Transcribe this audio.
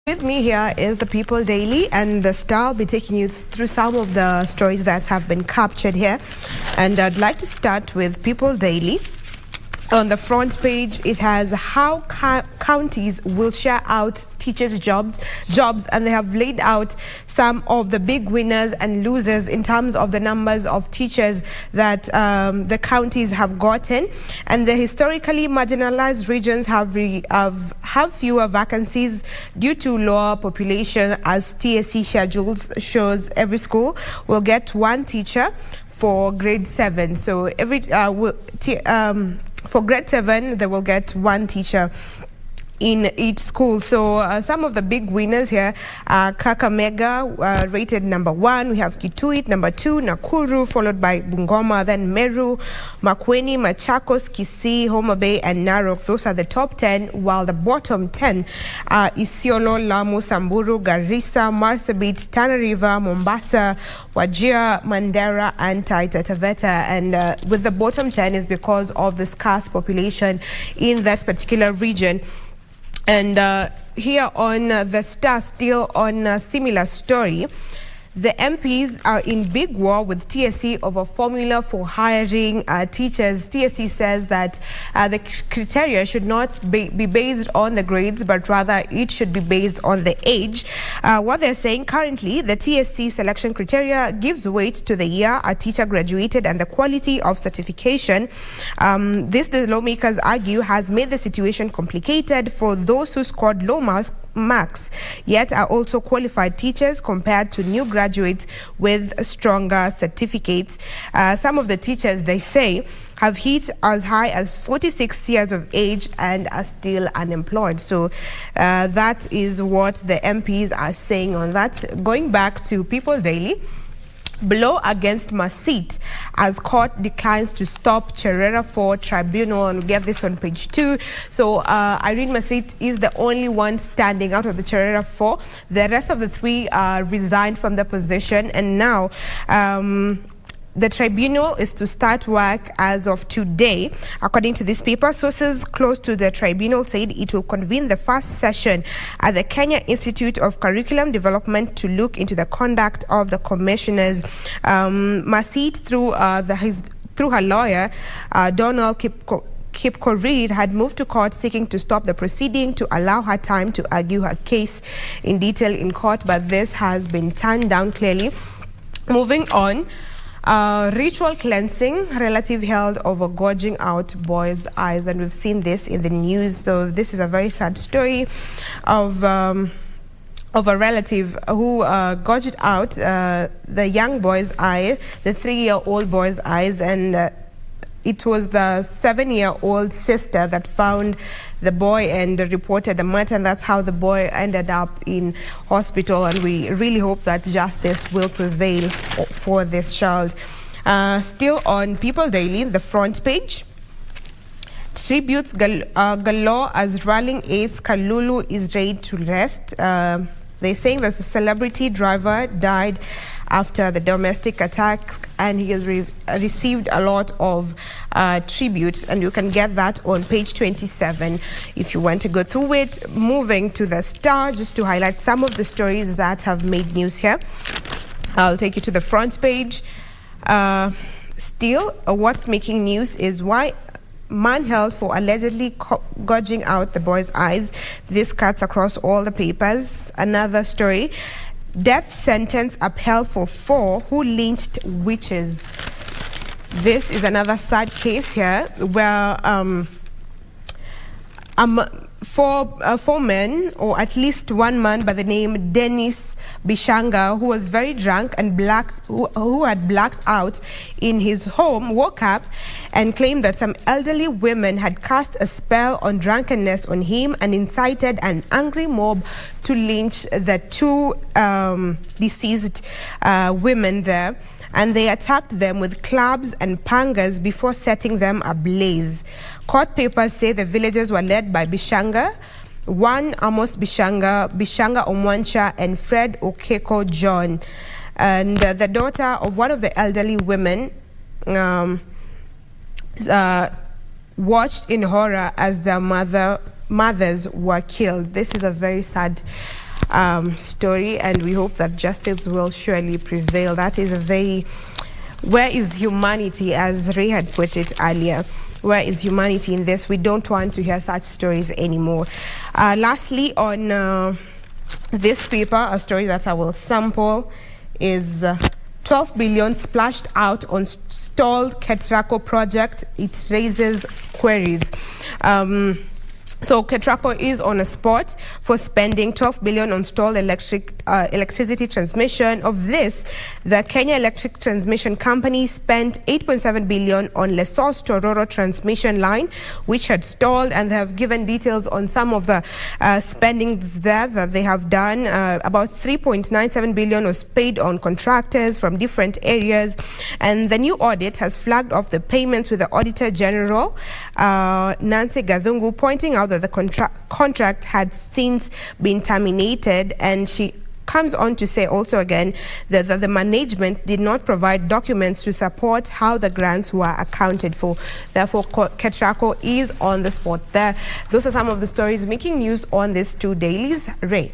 With me here is the People Daily, and the Star will be taking you through some of the stories that have been captured here. And I'd like to start with People Daily. On the front page, it has how counties will share out teachers' jobs, and they have laid out some of the big winners and losers in terms of the numbers of teachers that the counties have gotten. And the historically marginalized regions have fewer vacancies due to lower population, as TSC schedules shows every school will get one teacher for grade 7. So for grade 7, they will get one teacher in each school. So some of the big winners here are Kakamega, rated number 1. We have Kituit, number 2, Nakuru, followed by Bungoma, then Meru, Makueni, Machakos, Kisii, Homa Bay, and Narok. Those are the top 10, while the bottom 10 are Isiolo, Lamu, Samburu, Garissa, Marsabit, Tana River, Mombasa, Wajir, Mandera, and Taita Taveta. And with the bottom 10 is because of the scarce population in that particular region. And here on the Star, still on a similar story, the MPs are in big war with TSC over formula for hiring teachers. TSC says that the criteria should not be based on the grades, but rather it should be based on the age. What they're saying currently, the TSC selection criteria gives weight to the year a teacher graduated and the quality of certification. This, the lawmakers argue, has made the situation complicated for those who scored low marks, yet are also qualified teachers compared to new graduates with stronger certificates. Some of the teachers, they say, have hit as high as 46 years of age and are still unemployed. So that is what the MPs are saying on that. Going back to People Daily, blow against Masit as court declines to stop Cherera for tribunal, and we get this on page 2. So Irene Masit is the only one standing out of the Cherera 4. The rest of the 3 resigned from the position, and now the tribunal is to start work as of today. According to this paper, sources close to the tribunal said it will convene the first session at the Kenya Institute of Curriculum Development to look into the conduct of the commissioners. Masit, through her lawyer, Donald Kipkorir, had moved to court seeking to stop the proceeding to allow her time to argue her case in detail in court, but this has been turned down clearly. Moving on. Ritual cleansing, relative held over gouging out boys' eyes, and we've seen this in the news. So this is a very sad story of a relative who gouged out the young boy's eye, the 3-year-old boy's eyes, and it was the 7-year-old sister that found the boy and reported the matter, and that's how the boy ended up in hospital. And we really hope that justice will prevail for this child. Still on People Daily, the front page, tributes galore as rallying ace Kalulu is laid to rest. They're saying that the celebrity driver died after the domestic attack, and he has received a lot of tributes, and you can get that on page 27 if you want to go through it. Moving to the Star, just to highlight some of the stories that have made news here. I'll take you to the front page. Still, what's making news is why man held for allegedly gouging out the boy's eyes. This cuts across all the papers. Another story, death sentence upheld for 4 who lynched witches. This is another sad case here where 4 men, or at least 1 man by the name Dennis Bishanga, who was very drunk and who had blacked out in his home, woke up and claimed that some elderly women had cast a spell on drunkenness on him and incited an angry mob to lynch the 2 deceased women there. And they attacked them with clubs and pangas before setting them ablaze. Court papers say the villagers were led by Bishanga, 1 Amos Bishanga, Bishanga Omwancha, and Fred Okeko John. And the daughter of one of the elderly women watched in horror as their mothers were killed. This is a very sad story, and we hope that justice will surely prevail. That is a very, where is humanity, as Ray had put it earlier? Where is humanity in this? We don't want to hear such stories anymore. Lastly, on this paper, a story that I will sample is 12 billion splashed out on stalled Ketraco project. It raises queries. So Ketraco is on a spot for spending 12 billion on stalled electricity transmission. Of this, the Kenya Electric Transmission Company spent 8.7 billion on Lesos Tororo transmission line, which had stalled, and they have given details on some of the spendings there that they have done. About 3.97 billion was paid on contractors from different areas, and the new audit has flagged off the payments with the Auditor General, Nancy Gathungu, pointing out that the contract had since been terminated, and she comes on to say also again that the management did not provide documents to support how the grants were accounted for. Therefore, Ketraco is on the spot there. Those are some of the stories making news on these two dailies. Ray.